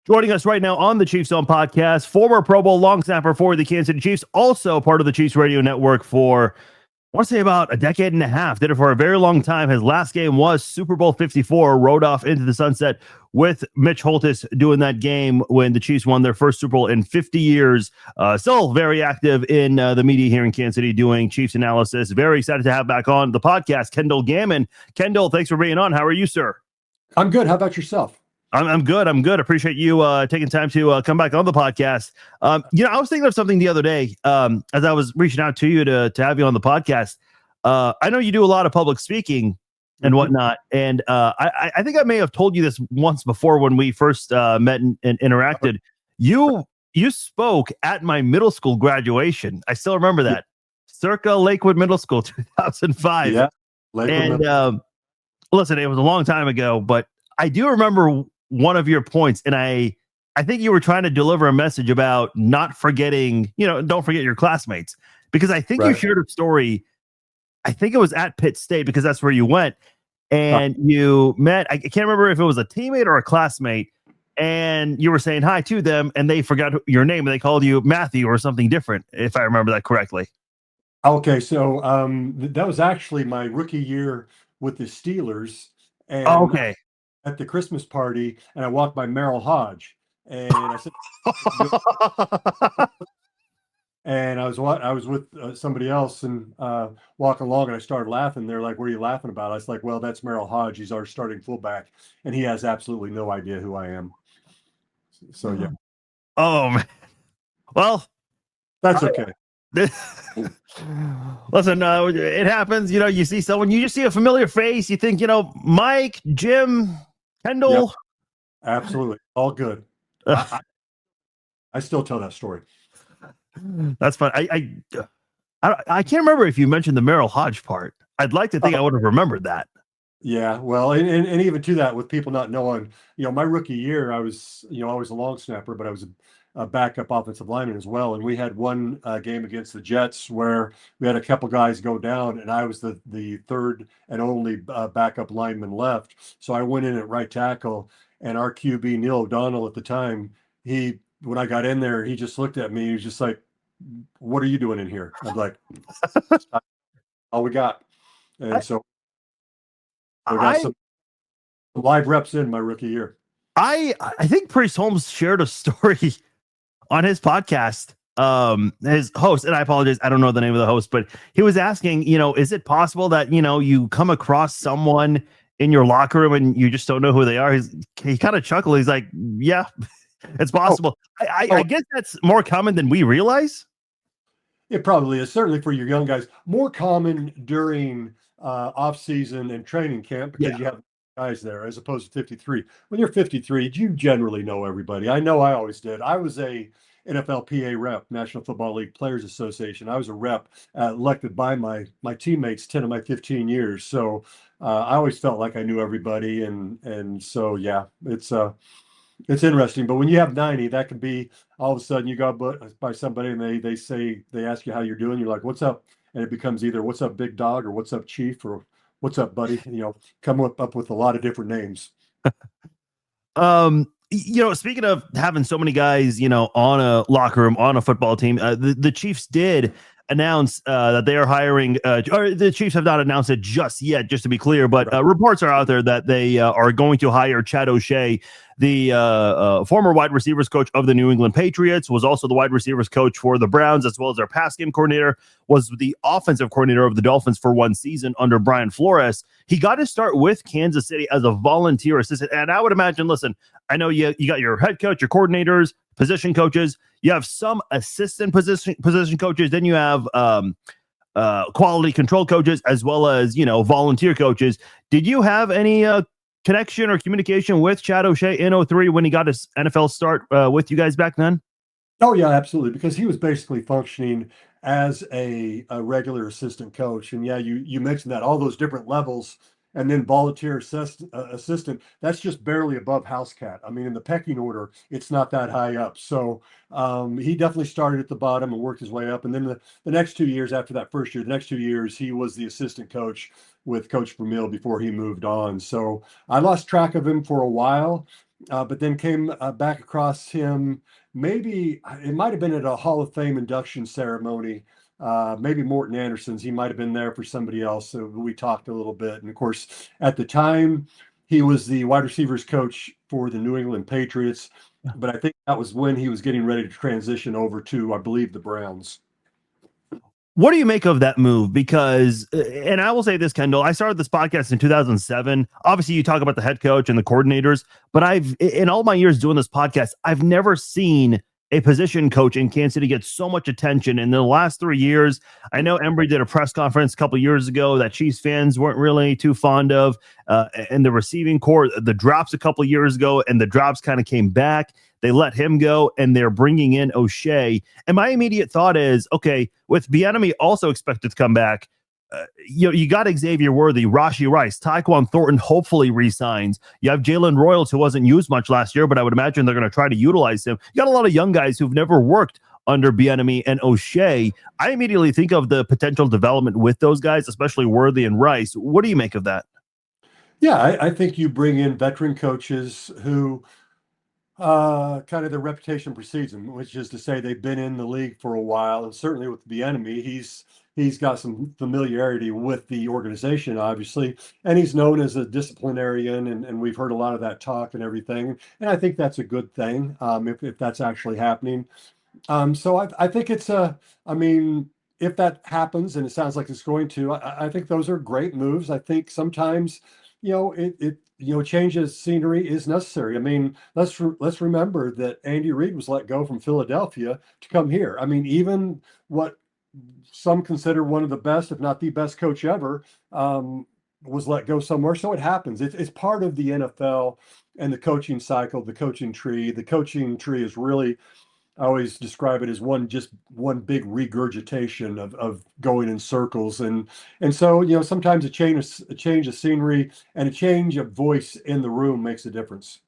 Joining us right now on the Chiefs Zone podcast, former Pro Bowl long snapper for the Kansas City Chiefs, also part of the Chiefs radio network for, I want to say, about a decade and a half. Did it for a very long time. His last game was Super Bowl 54, rode off into the sunset with Mitch Holthus doing that game when the Chiefs won their first Super Bowl in 50 years. Still very active in the media here in Kansas City doing Chiefs analysis. Very excited to have back on the podcast, Kendall Gammon. Kendall, thanks for being on. How are you, sir? I'm good. How about yourself? I'm good. Appreciate you taking time to come back on the podcast. I was thinking of something the other day as I was reaching out to you to have you on the podcast. I know you do a lot of public speaking and whatnot, and I think I may have told you this once before when we first met and interacted. You spoke at my middle school graduation. I still remember that. Circa Lakewood Middle School, 2005. Yeah, Lakewood. And listen, it was a long time ago, but I do remember one of your points, and I think you were trying to deliver a message about not forgetting, don't forget your classmates, because I think you shared a story. I think it was at Pitt State, because that's where you went, and you met, I can't remember if it was a teammate or a classmate, and you were saying hi to them, and they forgot your name, and they called you Matthew or something different, if I remember that correctly. Okay, so that was actually my rookie year with the Steelers. And okay. At the Christmas party, and I walked by Merrill Hodge, and I said, and I was with somebody else, and walking along, and I started laughing. They're like, "What are you laughing about?" I was like, "Well, that's Merrill Hodge. He's our starting fullback, and he has absolutely no idea who I am." So yeah. Oh man. Well, that's okay. Listen, it happens. You see someone, you just see a familiar face. You think, Mike, Jim, Kendall. Yep. Absolutely. All good. I still tell that story. That's fun. I can't remember if you mentioned the Merrill Hodge part. I'd like to think I would have remembered that. Yeah, well, and even to that, with people not knowing, my rookie year, I was a long snapper, but I was a backup offensive lineman as well. And we had one game against the Jets where we had a couple guys go down, and I was the third and only backup lineman left. So I went in at right tackle, and our QB, Neil O'Donnell at the time, when I got in there, he just looked at me. He was just like, "What are you doing in here?" I'm like, "All we got." And so I got some live reps in my rookie year. I think Priest Holmes shared a story on his podcast. His host, and I apologize, I don't know the name of the host, but he was asking, is it possible that, you come across someone in your locker room and you just don't know who they are? He kind of chuckled. He's like, yeah, it's possible. I guess that's more common than we realize. It probably is, certainly for your young guys. More common during off season and training camp, because you have guys there, as opposed to 53. When you're 53, you generally know everybody. I know I always did. I was a NFLPA rep, National Football League Players Association. I was a rep elected by my teammates 10 of my 15 years. So I always felt like I knew everybody. And so, yeah, it's interesting. But when you have 90, that can be all of a sudden you go by somebody and they ask you how you're doing. You're like, "What's up?" And it becomes either "What's up, big dog?" or "What's up, chief?" or "What's up, buddy?" Come up with a lot of different names. Speaking of having so many guys, on a locker room, on a football team, the Chiefs did announce that they are hiring, or the Chiefs have not announced it just yet, just to be clear, but reports are out there that they are going to hire Chad O'Shea, the former wide receivers coach of the New England Patriots, was also the wide receivers coach for the Browns, as well as their pass game coordinator, was the offensive coordinator of the Dolphins for one season under Brian Flores. He got to start with Kansas City as a volunteer assistant. And I would imagine, listen, I know you got your head coach, your coordinators, position coaches, you have some assistant position coaches, then you have quality control coaches, as well as, volunteer coaches. Did you have any connection or communication with Chad O'Shea in 2003 when he got his NFL start with you guys back then? Oh, yeah, absolutely. Because he was basically functioning as a regular assistant coach. And yeah, you mentioned that, all those different levels, and then volunteer assistant, that's just barely above house cat. I mean, in the pecking order, it's not that high up. So he definitely started at the bottom and worked his way up. And then the next 2 years after that first year, the next 2 years, he was the assistant coach with Coach Vermeil before he moved on. So I lost track of him for a while. but then came back across him. Maybe it might have been at a Hall of Fame induction ceremony. Maybe Morton Anderson's. He might have been there for somebody else. So we talked a little bit. And of course, at the time, he was the wide receivers coach for the New England Patriots. But I think that was when he was getting ready to transition over to, I believe, the Browns. What do you make of that move? Because, and I will say this, Kendall, I started this podcast in 2007. Obviously, you talk about the head coach and the coordinators, but in all my years doing this podcast, I've never seen a position coach in Kansas City get so much attention. In the last 3 years, I know Embry did a press conference a couple of years ago that Chiefs fans weren't really too fond of. And the receiving core, the drops a couple of years ago, and the drops kind of came back. They let him go, and they're bringing in O'Shea. And my immediate thought is, okay, with Bieniemy also expected to come back, you got Xavier Worthy, Rashee Rice, Tyquan Thornton hopefully resigns. You have Jalen Royals, who wasn't used much last year, but I would imagine they're going to try to utilize him. You got a lot of young guys who've never worked under Bieniemy and O'Shea. I immediately think of the potential development with those guys, especially Worthy and Rice. What do you make of that? Yeah, I think you bring in veteran coaches who kind of their reputation precedes them, which is to say they've been in the league for a while, and certainly with Bieniemy, he's got some familiarity with the organization, obviously, and he's known as a disciplinarian, and we've heard a lot of that talk and everything, and I think that's a good thing if that's actually happening. So I think I mean, if that happens, and it sounds like it's going to, I think those are great moves. I think sometimes, change of scenery is necessary. I mean, let's remember that Andy Reid was let go from Philadelphia to come here. I mean, even what some consider one of the best, if not the best coach ever, was let go somewhere. So it happens. It's part of the NFL and the coaching cycle, the coaching tree. The coaching tree is really, I always describe it as one big regurgitation of going in circles, and so sometimes a change of scenery and a change of voice in the room makes a difference.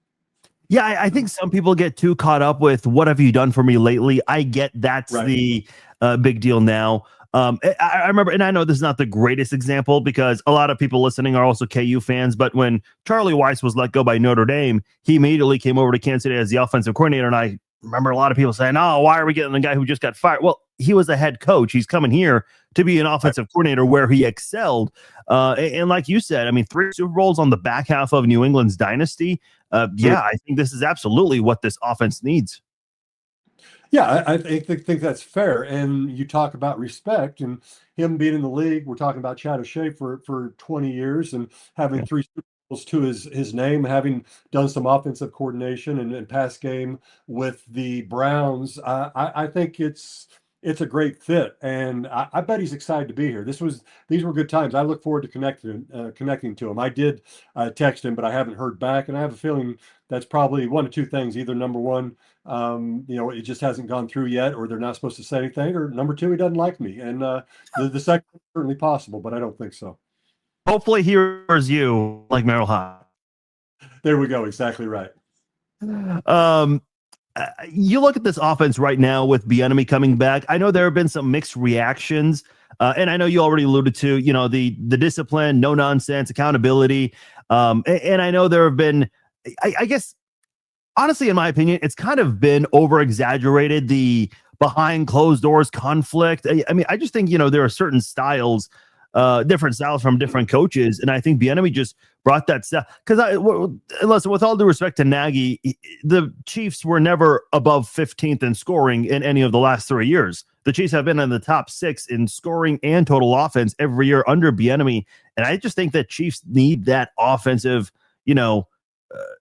Yeah, I think some people get too caught up with what have you done for me lately. I get that's Right. the big deal now. I remember, and I know this is not the greatest example because a lot of people listening are also KU fans, but when Charlie Weiss was let go by Notre Dame, he immediately came over to Kansas City as the offensive coordinator, and I remember a lot of people saying, "Oh, why are we getting the guy who just got fired?" Well, he was a head coach. He's coming here to be an offensive coordinator where he excelled. And like you said, I mean, 3 Super Bowls on the back half of New England's dynasty. Yeah, I think this is absolutely what this offense needs. Yeah, I think that's fair. And you talk about respect and him being in the league. We're talking about Chad O'Shea for 20 years and having Yeah. 3 Super Bowls to his name, having done some offensive coordination and pass game with the Browns. I think it's a great fit, and I bet he's excited to be here. These were good times. I look forward to connecting to him. I did text him, but I haven't heard back, and I have a feeling that's probably one of 2 things. Either number one, it just hasn't gone through yet, or they're not supposed to say anything, or number 2, he doesn't like me. And the second is certainly possible, but I don't think so. Hopefully, he hears you like Merrill High. There we go. Exactly right. Um, you look at this offense right now with Bieniemy coming back. I know there have been some mixed reactions, and I know you already alluded to, the discipline, no nonsense, accountability, and I know there have been, I guess, honestly, in my opinion, it's kind of been over exaggerated, the behind closed doors conflict. I mean, I just think there are certain styles. Different styles from different coaches, and I think Bieniemy just brought that stuff. Because listen, with all due respect to Nagy, the Chiefs were never above 15th in scoring in any of the last 3 years. The Chiefs have been in the top 6 in scoring and total offense every year under Bieniemy, and I just think that Chiefs need that offensive,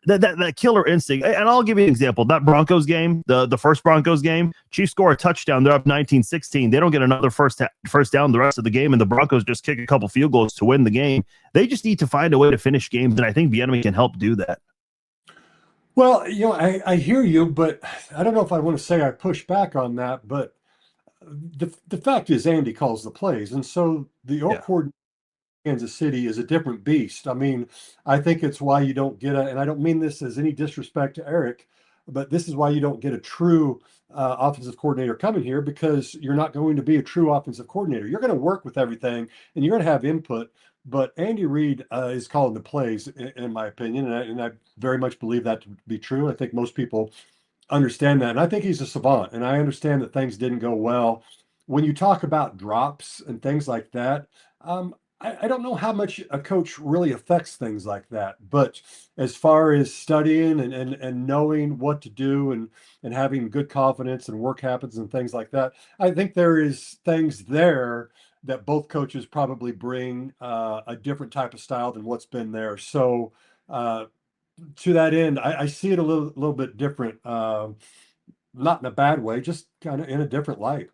that killer instinct. And I'll give you an example. That Broncos game, the first Broncos game, Chiefs score a touchdown. They're up 19-16. They don't get another first down the rest of the game, and the Broncos just kick a couple field goals to win the game. They just need to find a way to finish games, and I think Bieniemy can help do that. Well, I hear you, but I don't know if I want to say I push back on that. But the fact is, Andy calls the plays, and so the coordinator Kansas City is a different beast. I mean, I think it's why you don't get and I don't mean this as any disrespect to Eric, but this is why you don't get a true offensive coordinator coming here, because you're not going to be a true offensive coordinator. You're going to work with everything and you're going to have input, but Andy Reid is calling the plays, in my opinion, and I very much believe that to be true. I think most people understand that. And I think he's a savant. And I understand that things didn't go well. When you talk about drops and things like that, I don't know how much a coach really affects things like that. But as far as studying and knowing what to do and having good confidence and work habits and things like that, I think there is things there that both coaches probably bring a different type of style than what's been there. So, to that end, I see it a little bit different, not in a bad way, just kind of in a different light.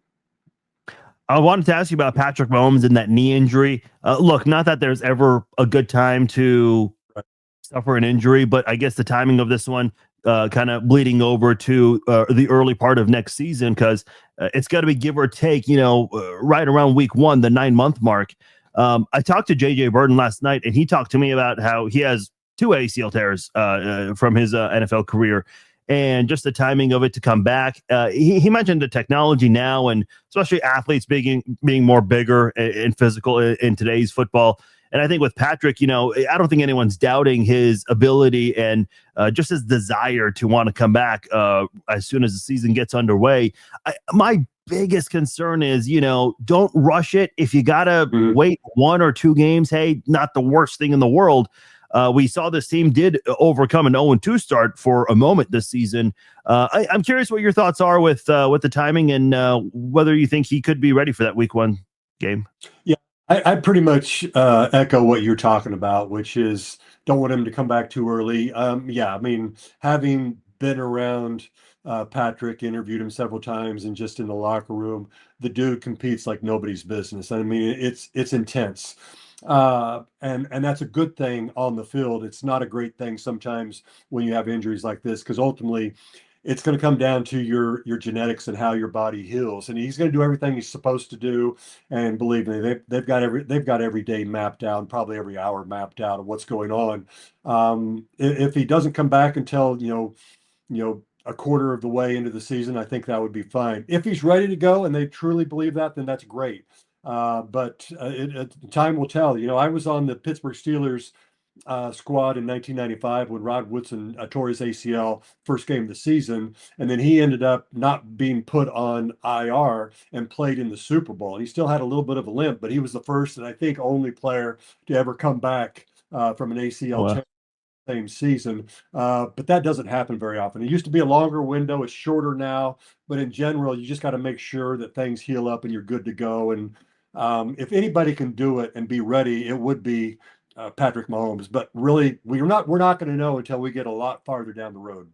I wanted to ask you about Patrick Mahomes and that knee injury. Look, not that there's ever a good time to Right. suffer an injury, but I guess the timing of this one kind of bleeding over to the early part of next season, because it's got to be give or take, right around week 1, the 9-month mark. I talked to JJ Burton last night, and he talked to me about how he has 2 ACL tears from his NFL career, and just the timing of it to come back. He mentioned the technology now, and especially athletes being more bigger and physical in today's football. And I think with Patrick, I don't think anyone's doubting his ability and just his desire to want to come back as soon as the season gets underway. My biggest concern is, don't rush it. If you got to wait 1 or 2 games, hey, not the worst thing in the world. We saw this team did overcome an 0-2 start for a moment this season. I'm curious what your thoughts are with the timing and whether you think he could be ready for that week 1 game. Yeah, I pretty much echo what you're talking about, which is don't want him to come back too early. Yeah, I mean, having been around Patrick, interviewed him several times, and just in the locker room, the dude competes like nobody's business. I mean, it's intense. And that's a good thing on the field. It's not a great thing sometimes when you have injuries like this, because ultimately it's going to come down to your genetics and how your body heals. And he's going to do everything he's supposed to do. And believe me, they've got every day mapped out, and probably every hour mapped out of what's going on. If he doesn't come back until a quarter of the way into the season, I think that would be fine. If he's ready to go and they truly believe that, then that's great. But time will tell. I was on the Pittsburgh Steelers squad in 1995 when Rod Woodson tore his ACL first game of the season, and then he ended up not being put on IR and played in the Super Bowl. He still had a little bit of a limp, but he was the first and I think only player to ever come back from an ACL Wow. tear same season. But that doesn't happen very often. It used to be a longer window. It's shorter now, but in general, you just got to make sure that things heal up and you're good to go. And if anybody can do it and be ready, it would be Patrick Mahomes. But really, we're not going to know until we get a lot farther down the road.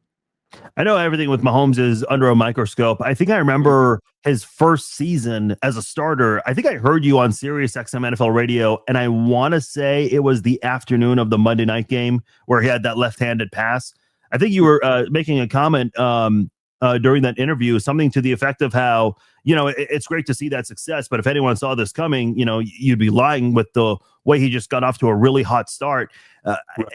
I know everything with Mahomes is under a microscope. I think I remember his first season as a starter. I think I heard you on Sirius XM NFL radio, and I want to say it was the afternoon of the Monday night game where he had that left-handed pass. I think you were making a comment during that interview, something to the effect of how, it's great to see that success, but if anyone saw this coming, you'd be lying with the way he just got off to a really hot start.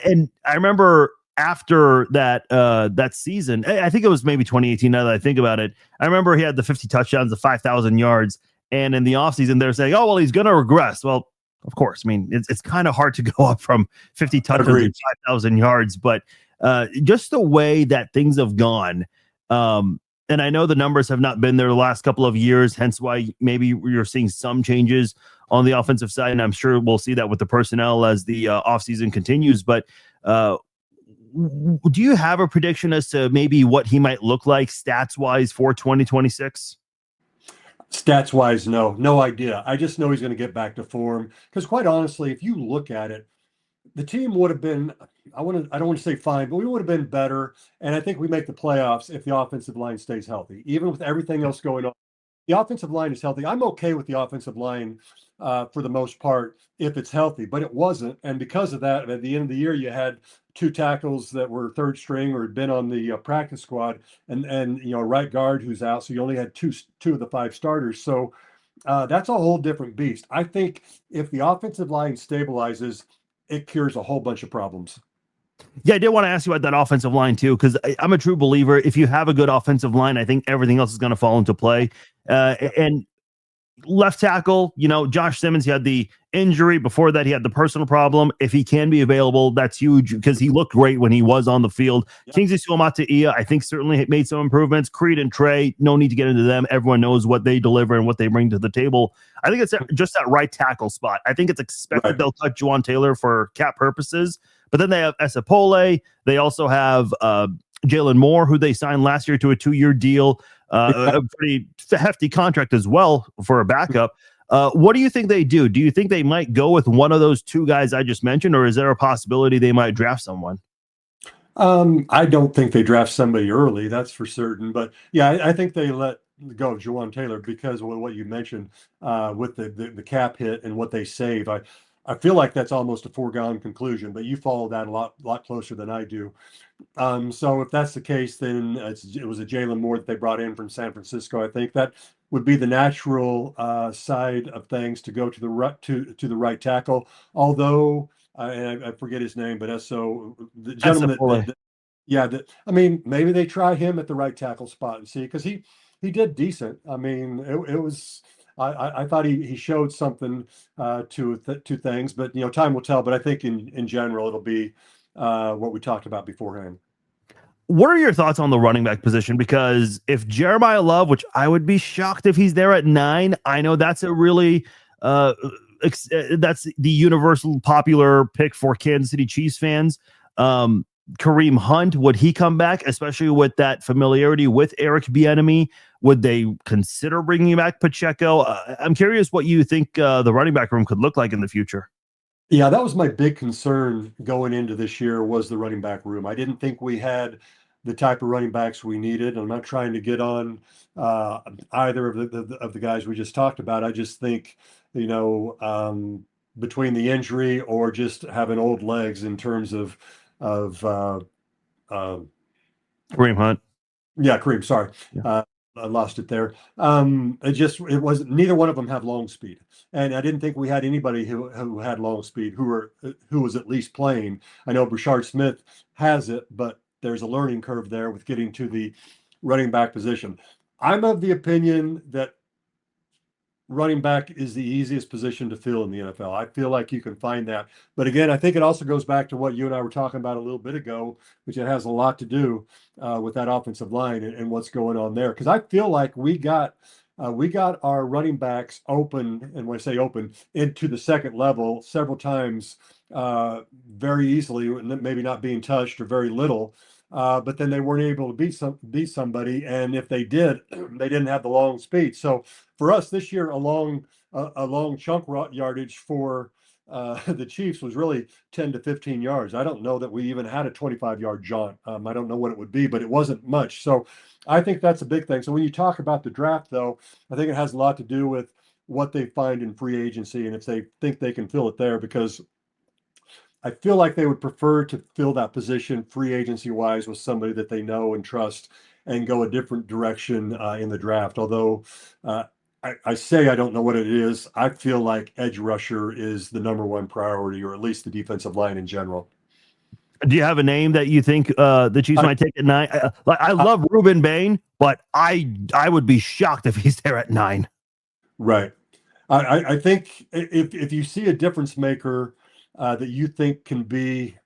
And I remember after that season, I think it was maybe 2018. Now that I think about it, I remember he had the 50 touchdowns, the 5,000 yards, and in the offseason, they're saying, "Oh, well, he's going to regress." Well, of course. I mean, it's kind of hard to go up from 50 touchdowns and 5,000 yards, but just the way that things have gone. And I know the numbers have not been there the last couple of years, hence why maybe you're seeing some changes on the offensive side, and I'm sure we'll see that with the personnel as the offseason continues. But do you have a prediction as to maybe what he might look like stats wise for 2026? Stats wise, no idea. I just know he's going to get back to form because, quite honestly, if you look at it, the team would have been, I don't want to say fine, but we would have been better. And I think we make the playoffs if the offensive line stays healthy, even with everything else going on. The offensive line is healthy. I'm okay with the offensive line for the most part if it's healthy, but it wasn't. And because of that, at the end of the year, you had 2 tackles that were third string or had been on the practice squad, and a right guard who's out. So you only had two of the 5 starters. So that's a whole different beast. I think if the offensive line stabilizes, it cures a whole bunch of problems. Yeah, I did want to ask you about that offensive line too, because I'm a true believer. If you have a good offensive line, I think everything else is going to fall into play. And left tackle, Josh Simmons, he had the injury. Before that, he had the personal problem. If he can be available, that's huge because he looked great when he was on the field. Yeah. Kingsley Suamataia, I think, certainly made some improvements. Creed and Trey, no need to get into them. Everyone knows what they deliver and what they bring to the table. I think it's just that right tackle spot. I think it's expected they'll cut Juwan Taylor for cap purposes, but then they have Esapole. They also have Jalen Moore, who they signed last year to a 2-year deal. A pretty hefty contract as well for a backup. What do you think they do? Do you think they might go with one of those two guys I just mentioned, or is there a possibility they might draft someone? I don't think they draft somebody early, that's for certain. But yeah, I think they let go of Juwan Taylor because of what you mentioned with the cap hit and what they save. I feel like that's almost a foregone conclusion, but you follow that a lot closer than I do. So if that's the case, then it was a Jalen Moore that they brought in from San Francisco. I think that would be the natural side of things to go to the right tackle. Although, and I forget his name, but the gentleman I mean, maybe they try him at the right tackle spot and see, because he did decent. I mean, it was. I thought he showed something to things, but time will tell. But I think in general it'll be what we talked about beforehand. What are your thoughts on the running back position? Because if Jeremiah Love, which I would be shocked if he's there at 9, I know that's a really that's the universal popular pick for Kansas City Chiefs fans. Kareem Hunt, would he come back, especially with that familiarity with Eric Bieniemy? Would they consider bringing back Pacheco? I'm curious what you think the running back room could look like in the future. Yeah, that was my big concern going into this year, was the running back room. I didn't think we had the type of running backs we needed. I'm not trying to get on either of the guys we just talked about. I just think, between the injury or just having old legs in terms of Kareem Hunt. Yeah, Kareem. Sorry. Yeah. I lost it there. It wasn't, neither one of them have long speed. And I didn't think we had anybody who had long speed, who was at least playing. I know Brashard Smith has it, but there's a learning curve there with getting to the running back position. I'm of the opinion that running back is the easiest position to fill in the NFL. I feel like you can find that. But again, I think it also goes back to what you and I were talking about a little bit ago, which it has a lot to do with that offensive line and what's going on there. Because I feel like we got our running backs open, and when I say open, into the second level several times very easily, maybe not being touched or very little. But then they weren't able to beat somebody, and if they did, they didn't have the long speed. So for us this year, a long chunk yardage for the Chiefs was really 10 to 15 yards. I don't know that we even had a 25-yard jaunt. I don't know what it would be, but it wasn't much. So I think that's a big thing. So when you talk about the draft, though, I think it has a lot to do with what they find in free agency and if they think they can fill it there, because I feel like they would prefer to fill that position free agency wise with somebody that they know and trust and go a different direction in the draft. Although I say I don't know what it is. I feel like edge rusher is the number one priority, or at least the defensive line in general. Do you have a name that you think the Chiefs might take at 9? I love Ruben Bain, but I would be shocked if he's there at 9. Right. I think if you see a difference maker that you think can be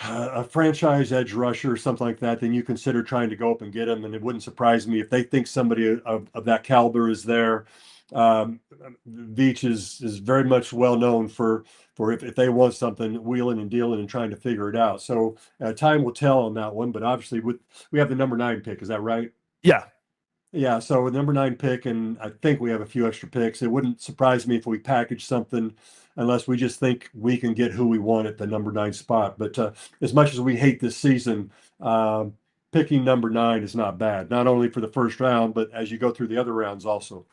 a franchise edge rusher or something like that, then you consider trying to go up and get him. And it wouldn't surprise me if they think somebody of that caliber is there. Veach is very much well known for if they want something, wheeling and dealing and trying to figure it out. So time will tell on that one. But obviously, we have the number 9 pick. Is that right? Yeah. Yeah, so number 9 pick, and I think we have a few extra picks. It wouldn't surprise me if we package something, unless we just think we can get who we want at the number 9 spot. But as much as we hate this season, picking number 9 is not bad, not only for the first round, but as you go through the other rounds also.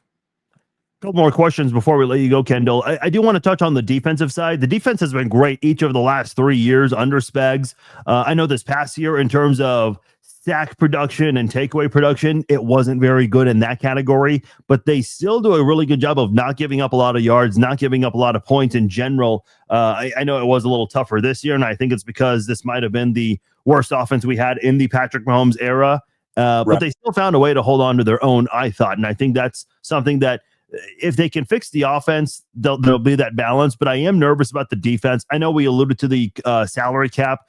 A couple more questions before we let you go, Kendall. I do want to touch on the defensive side. The defense has been great each of the last 3 years under Spags. I know this past year, in terms of sack production and takeaway production, it wasn't very good in that category, but they still do a really good job of not giving up a lot of yards, not giving up a lot of points in general. I know it was a little tougher this year, and I think it's because this might have been the worst offense we had in the Patrick Mahomes era, but they still found a way to hold on to their own, I thought, and I think that's something that if they can fix the offense, there'll be that balance. But I am nervous about the defense. I know we alluded to the salary cap.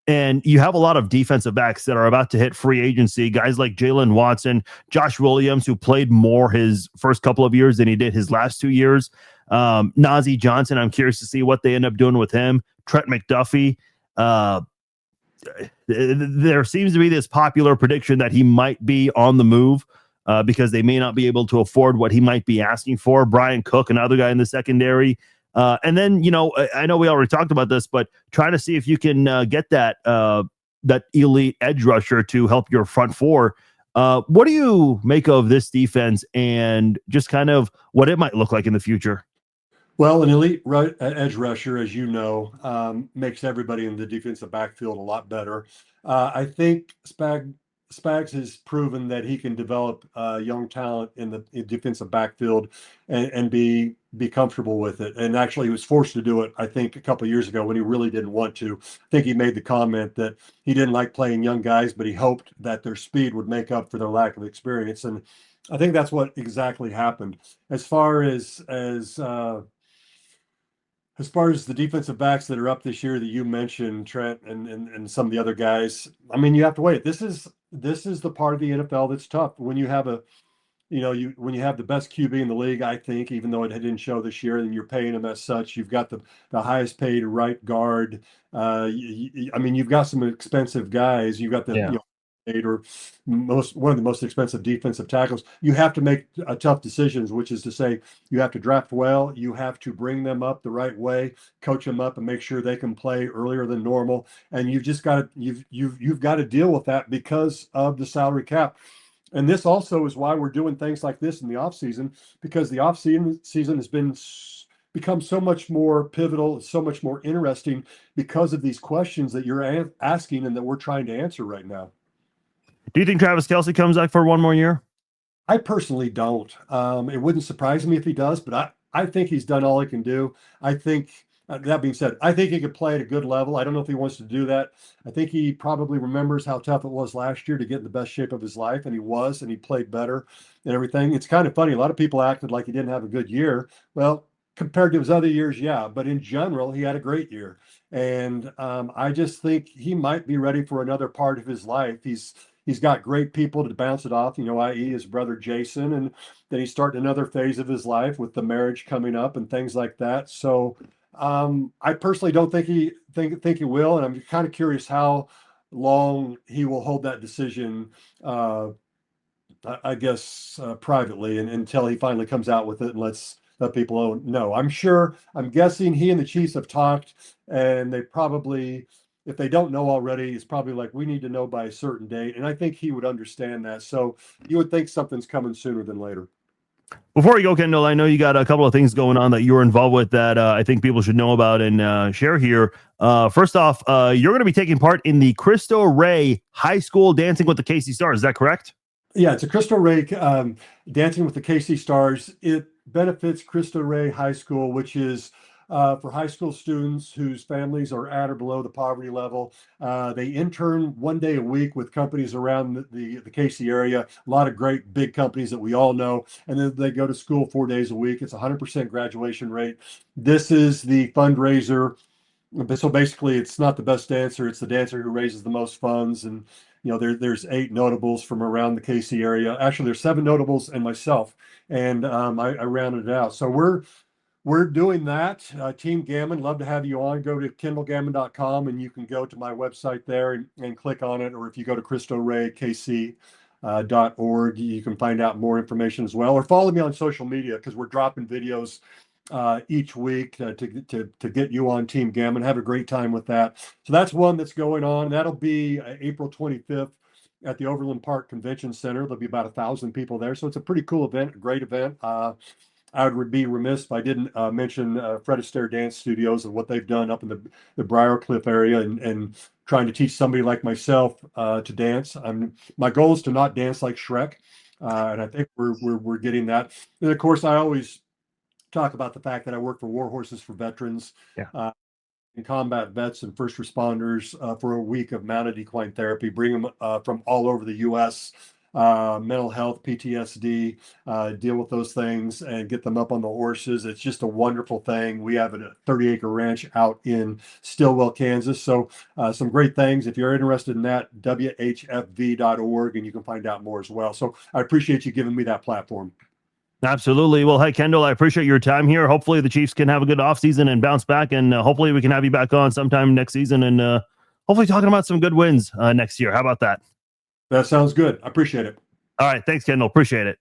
And you have a lot of defensive backs that are about to hit free agency. Guys like Jalen Watson, Josh Williams, who played more his first couple of years than he did his last 2 years. Najee Johnson, I'm curious to see what they end up doing with him. Trent McDuffie. There seems to be this popular prediction that he might be on the move because they may not be able to afford what he might be asking for. Brian Cook, another guy in the secondary. And then, I know we already talked about this, but trying to see if you can get that elite edge rusher to help your front four. What do you make of this defense and just kind of what it might look like in the future? Well, an elite edge rusher, as you know, makes everybody in the defensive backfield a lot better. I think Spags has proven that he can develop young talent in the defensive backfield and be comfortable with it. And actually, he was forced to do it, I think, a couple of years ago when he really didn't want to. I think he made the comment that he didn't like playing young guys, but he hoped that their speed would make up for their lack of experience. And I think that's what exactly happened. As far as the defensive backs that are up this year that you mentioned, Trent, and some of the other guys, I mean, you have to wait. This is the part of the NFL that's tough when you have when you have the best QB in the league. I think, even though it didn't show this year, and you're paying him as such, you've got the highest paid right guard. I mean, you've got some expensive guys. You've got the Yeah. or one of the most expensive defensive tackles. You have to make tough decisions, which is to say you have to draft well, you have to bring them up the right way, coach them up and make sure they can play earlier than normal. And you've just got to you've got to deal with that because of the salary cap. And this also is why we're doing things like this in the offseason, because the offseason has become so much more pivotal, so much more interesting because of these questions that you're asking and that we're trying to answer right now. Do you think Travis Kelce comes back for one more year? I personally don't. It wouldn't surprise me if he does, but I think he's done all he can do. I think, that being said, I think he could play at a good level. I don't know if he wants to do that. I think he probably remembers how tough it was last year to get in the best shape of his life, and he played better and everything. It's kind of funny. A lot of people acted like he didn't have a good year. Well, compared to his other years, yeah, but in general, he had a great year. And I just think he might be ready for another part of his life. He's got great people to bounce it off, i.e. his brother Jason, and then he's starting another phase of his life with the marriage coming up and things like that. So I personally don't think he will, and I'm kind of curious how long he will hold that decision. I guess privately, and until he finally comes out with it and let people know. I'm guessing he and the Chiefs have talked, and they probably, if they don't know already, it's probably like, we need to know by a certain date. And I think he would understand that. So you would think something's coming sooner than later. Before we go, Kendall, I know you got a couple of things going on that you're involved with that I think people should know about and share here. First off, you're going to be taking part in the Cristo Rey High School Dancing with the KC Stars. Is that correct? Yeah, it's a Cristo Rey Dancing with the KC Stars. It benefits Cristo Rey High School, which is for high school students whose families are at or below the poverty level. They intern 1 day a week with companies around the KC area, a lot of great big companies that we all know, and then they go to school 4 days a week. It's 100% graduation rate. This is the fundraiser. So basically, it's not the best dancer; it's the dancer who raises the most funds. And there's 8 notables from around the KC area. Actually, there's 7 notables and myself, and I rounded it out. So we're doing that. Team Gammon, love to have you on. Go to kendallgammon.com and you can go to my website there and click on it. Or if you go to CristoRayKC.org, you can find out more information as well. Or follow me on social media because we're dropping videos each week to get you on Team Gammon. Have a great time with that. So that's one that's going on. That'll be April 25th at the Overland Park Convention Center. There'll be about 1,000 people there. So it's a pretty cool event, a great event. I would be remiss if I didn't mention Fred Astaire Dance Studios and what they've done up in the Briarcliff area and trying to teach somebody like myself to dance. My goal is to not dance like Shrek, and I think we're getting that. And of course, I always talk about the fact that I work for War Horses for Veterans. Yeah. And combat vets and first responders for a week of mounted equine therapy, bring them from all over the U.S. mental health, PTSD, deal with those things and get them up on the horses. It's just a wonderful thing. We have a 30-acre ranch out in Stillwell, Kansas. So some great things. If you're interested in that, whfv.org, and you can find out more as well. So I appreciate you giving me that platform. Absolutely. Well, hey, Kendall, I appreciate your time here. Hopefully the Chiefs can have a good offseason and bounce back, and hopefully we can have you back on sometime next season and hopefully talking about some good wins next year. How about that? That sounds good. I appreciate it. All right. Thanks, Kendall. Appreciate it.